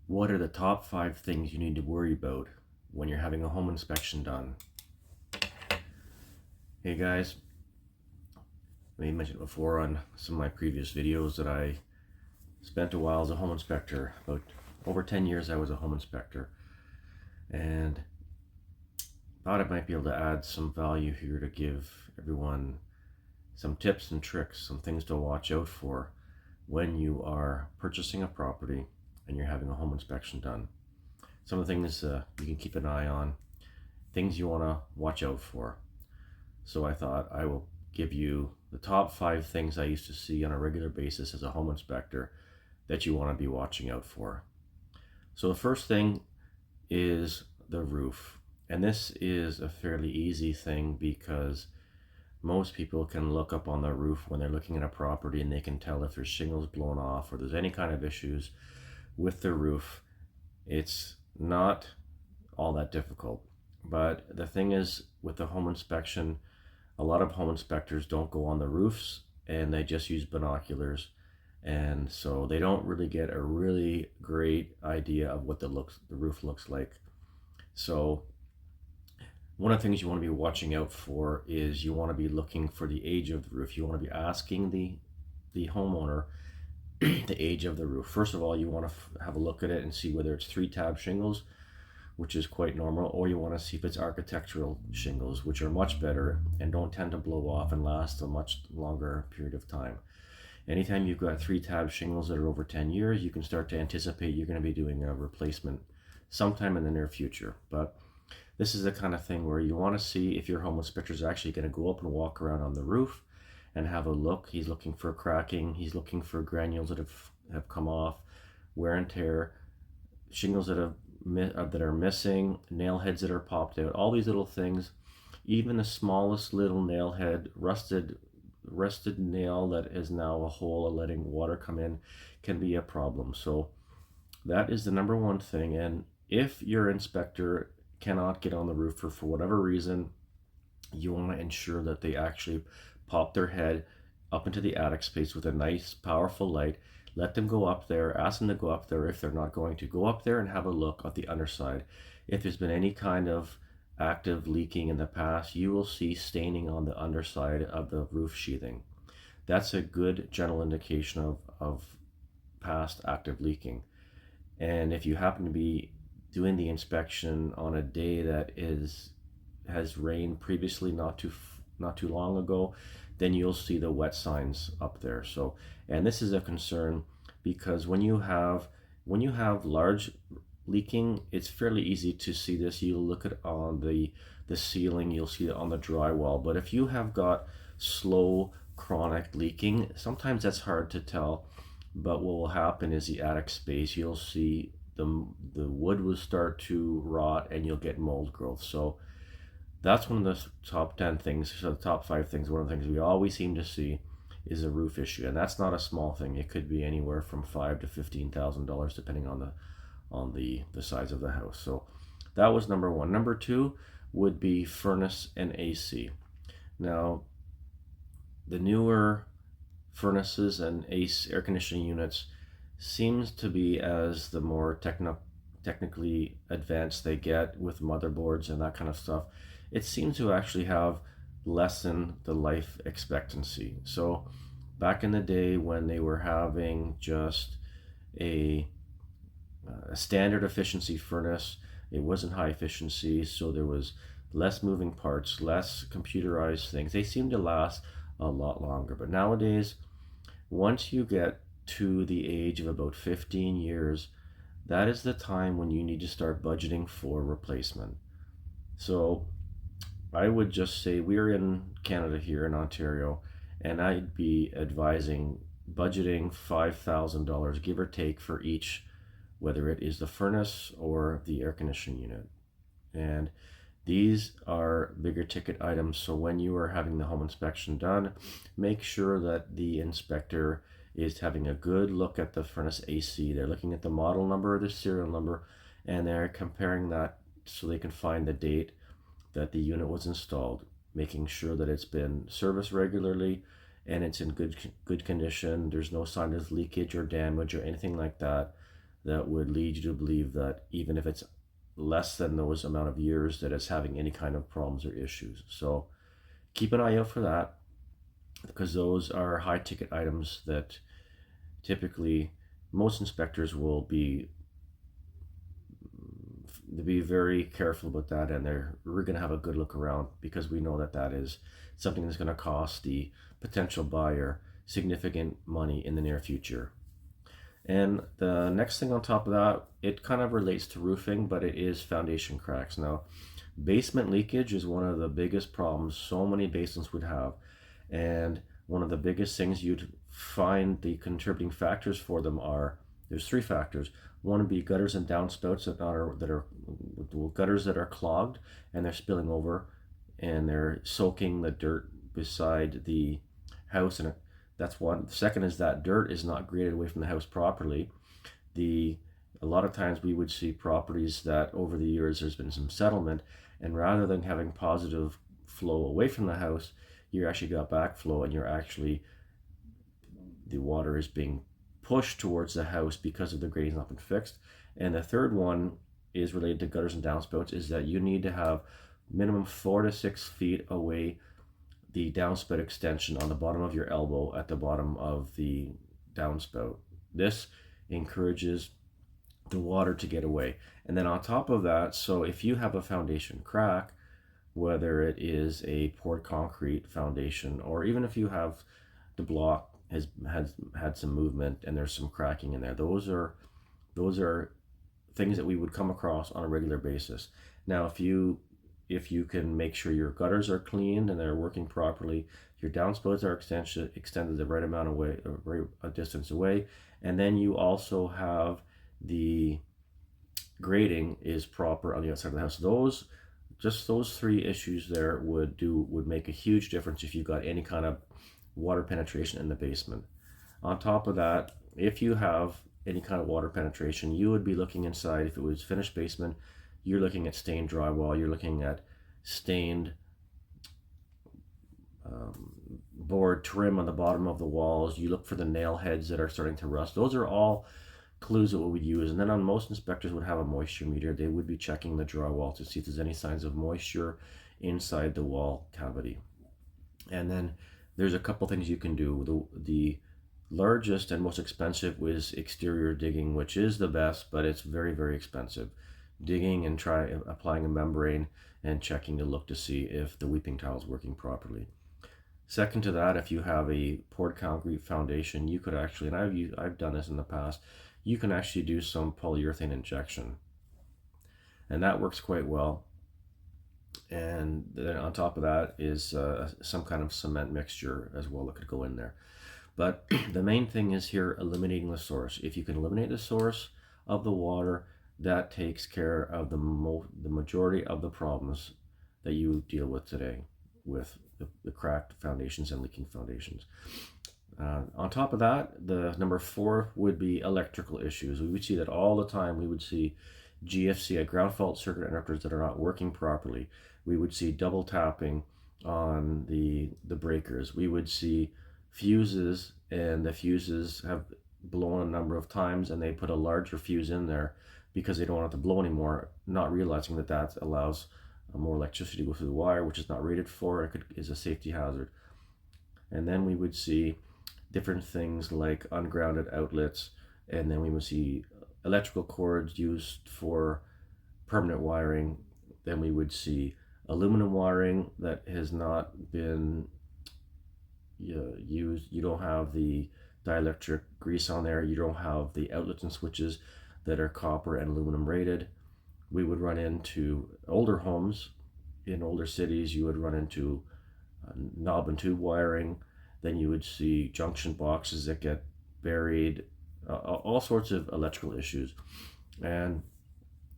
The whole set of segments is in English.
What are the top 5 things you need to worry about when you're having a home inspection done? Hey guys, I mentioned before on some of my previous videos that I spent a while as a home inspector. About over 10 years I was a home inspector, and thought I might be able to add some value here to give everyone some tips and tricks, some things to watch out for when you are purchasing a property and you're having a home inspection done. Some of the things you can keep an eye on, things you want to watch out for. So I thought I will give you the top 5 things I used to see on a regular basis as a home inspector that you want to be watching out for. So the first thing is the roof. And this is a fairly easy thing because most people can look up on the roof when they're looking at a property and they can tell if there's shingles blown off or there's any kind of issues with the roof. It's not all that difficult. But the thing is, with the home inspection, a lot of home inspectors don't go on the roofs and they just use binoculars, and so they don't really get a really great idea of what the roof looks like. So one of the things you want to be watching out for is you want to be looking for the age of the roof. You want to be asking the homeowner the age of the roof. First of all, you want to have a look at it and see whether it's 3-tab shingles, which is quite normal, or you want to see if it's architectural shingles, which are much better and don't tend to blow off and last a much longer period of time. Anytime you've got 3-tab shingles that are over 10 years, you can start to anticipate you're going to be doing a replacement sometime in the near future. But this is the kind of thing where you want to see if your home inspector is actually going to go up and walk around on the roof and have a look. He's looking for cracking, he's looking for granules that have come off, wear and tear, shingles that are missing, nail heads that are popped out, all these little things. Even the smallest little nail head, rusted nail that is now a hole and letting water come in can be a problem. So that is the number one thing. And if your inspector cannot get on the roof for whatever reason, you want to ensure that they actually pop their head up into the attic space with a nice powerful light. Let them go up there, ask them to go up there. If they're not going to, go up there and have a look at the underside. If there's been any kind of active leaking in the past, you will see staining on the underside of the roof sheathing. That's a good general indication of past active leaking. And if you happen to be doing the inspection on a day that has rained previously, not too long ago, then you'll see the wet signs up there. So, and this is a concern because when you have large leaking, it's fairly easy to see this. You'll look at on the ceiling, you'll see it on the drywall. But if you have got slow chronic leaking, sometimes that's hard to tell. But what will happen is the attic space, you'll see the wood will start to rot and you'll get mold growth. So that's one of the top 10 things, so the top 5 things. One of the things we always seem to see is a roof issue, and that's not a small thing. It could be anywhere from $5,000 to $15,000 depending on the size of the house. So that was number one. Number 2 would be furnace and AC. Now, the newer furnaces and AC air conditioning units seems to be as the more technically advanced they get with motherboards and that kind of stuff, it seems to actually have lessened the life expectancy. So back in the day when they were having just a standard efficiency furnace, it wasn't high efficiency, so there was less moving parts, less computerized things. They seem to last a lot longer. But nowadays, once you get to the age of about 15 years, that is the time when you need to start budgeting for replacement. So I would just say, we're in Canada here in Ontario, and I'd be advising budgeting $5,000 give or take for each, whether it is the furnace or the air conditioning unit. And these are bigger ticket items, so when you are having the home inspection done, make sure that the inspector is having a good look at the furnace AC. They're looking at the model number or the serial number, and they're comparing that so they can find the date that the unit was installed, making sure that it's been serviced regularly and it's in good condition. There's no sign of leakage or damage or anything like that that would lead you to believe that even if it's less than those amount of years, that it's having any kind of problems or issues. So keep an eye out for that, because those are high ticket items that typically most inspectors will be very careful about that, and we're going to have a good look around, because we know that that is something that's going to cost the potential buyer significant money in the near future. And the next thing on top of that, it kind of relates to roofing, but it is foundation cracks. Now, basement leakage is one of the biggest problems so many basements would have, and one of the biggest things you'd find the contributing factors for them are, there's three factors. One would be gutters and downspouts that are gutters that are clogged and they're spilling over and they're soaking the dirt beside the house, and that's one. The second is that dirt is not graded away from the house properly. A lot of times we would see properties that over the years there's been some settlement, and rather than having positive flow away from the house, you actually got backflow, and the water is being pushed towards the house because of the grading's not been fixed. And the third one is related to gutters and downspouts, is that you need to have minimum 4 to 6 feet away the downspout extension on the bottom of your elbow at the bottom of the downspout. This encourages the water to get away. And then on top of that, so if you have a foundation crack, whether it is a poured concrete foundation, or even if you have the block has had some movement and there's some cracking in there, those are things that we would come across on a regular basis. Now, if you can make sure your gutters are cleaned and they're working properly, your downspouts are extended the right amount away, a distance away, and then you also have the grading is proper on the outside of the house. Those three issues there would make a huge difference if you got any kind of water penetration in the basement. On top of that, if you have any kind of water penetration, you would be looking inside. If it was finished basement, you're looking at stained drywall, you're looking at stained board trim on the bottom of the walls, you look for the nail heads that are starting to rust. Those are all clues of what we'd use. And then on most inspectors would have a moisture meter. They would be checking the drywall to see if there's any signs of moisture inside the wall cavity. And then there's a couple things you can do. The largest and most expensive was exterior digging, which is the best, but it's very, very expensive. Digging and applying a membrane and checking to look to see if the weeping tile is working properly. Second to that, if you have a poured concrete foundation, you could actually, and I've done this in the past, you can actually do some polyurethane injection, and that works quite well. And then on top of that is some kind of cement mixture as well that could go in there. But the main thing is here eliminating the source. If you can eliminate the source of the water, that takes care of the majority of the problems that you deal with today with the cracked foundations and leaking foundations. On top of that, the number 4 would be electrical issues. We would see that all the time. We would see GFC, ground fault circuit interrupters that are not working properly. We would see double tapping on the breakers. We would see fuses, and the fuses have blown a number of times, and they put a larger fuse in there because they don't want it to blow anymore, not realizing that that allows more electricity to go through the wire, which is not rated for. It is a safety hazard. And then we would see different things like ungrounded outlets, and then we would see electrical cords used for permanent wiring. Then we would see aluminum wiring that has not been used. You don't have the dielectric grease on there. You don't have the outlets and switches that are copper and aluminum rated. We would run into older homes in older cities. You would run into knob and tube wiring. Then you would see junction boxes that get buried, all sorts of electrical issues. And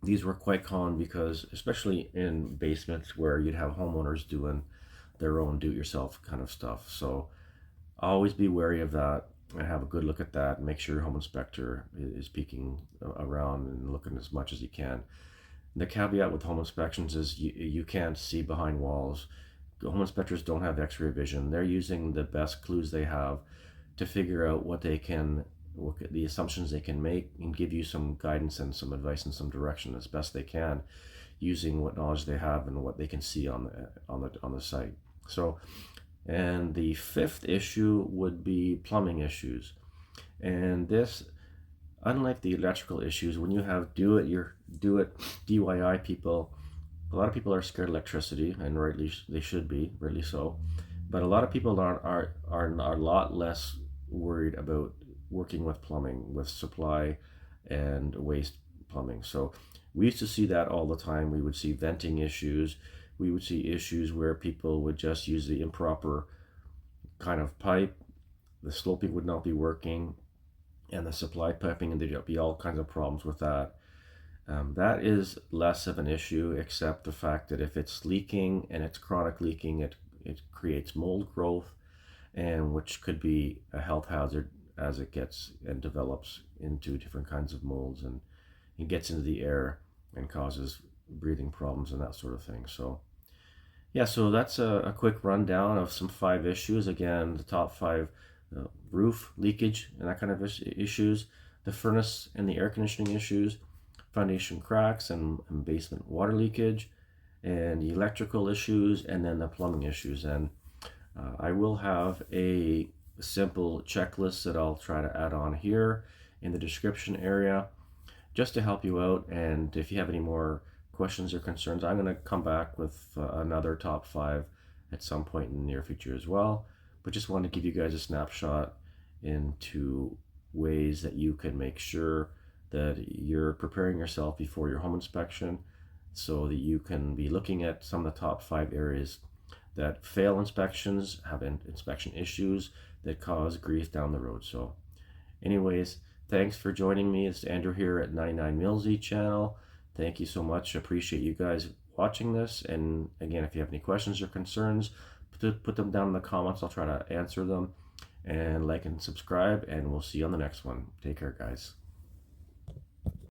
these were quite common because, especially in basements where you'd have homeowners doing their own do-it-yourself kind of stuff. So always be wary of that and have a good look at that, and make sure your home inspector is peeking around and looking as much as he can. The caveat with home inspections is you can't see behind walls. Home inspectors don't have x-ray vision. They're using the best clues they have to figure out what they can look at the assumptions they can make, and give you some guidance and some advice and some direction as best they can, using what knowledge they have and what they can see on the site. So, and the fifth issue would be plumbing issues. And this, unlike the electrical issues, when you have do it DIY people, a lot of people are scared of electricity, and rightly they should be, rightly so. But a lot of people are a lot less worried about working with plumbing, with supply and waste plumbing. So we used to see that all the time. We would see venting issues. We would see issues where people would just use the improper kind of pipe. The sloping would not be working, and the supply piping, and there'd be all kinds of problems with that. That is less of an issue, except the fact that if it's leaking and it's chronic leaking, it creates mold growth, and which could be a health hazard as it gets and develops into different kinds of molds, and it gets into the air and causes breathing problems and that sort of thing. So yeah, so that's a quick rundown of some 5 issues. Again, the top 5: roof leakage and that kind of issues, the furnace and the air conditioning issues, foundation cracks and basement water leakage, and the electrical issues, and then the plumbing issues. And I will have a simple checklist that I'll try to add on here in the description area just to help you out. And if you have any more questions or concerns, I'm going to come back with another top 5 at some point in the near future as well. But just want to give you guys a snapshot into ways that you can make sure that you're preparing yourself before your home inspection, so that you can be looking at some of the top 5 areas that fail inspections, have inspection issues that cause grief down the road. So anyways, thanks for joining me. It's Andrew here at 99 Millsy channel. Thank you so much. Appreciate you guys watching this. And again, if you have any questions or concerns, put them down in the comments. I'll try to answer them. And like and subscribe, and we'll see you on the next one. Take care, guys.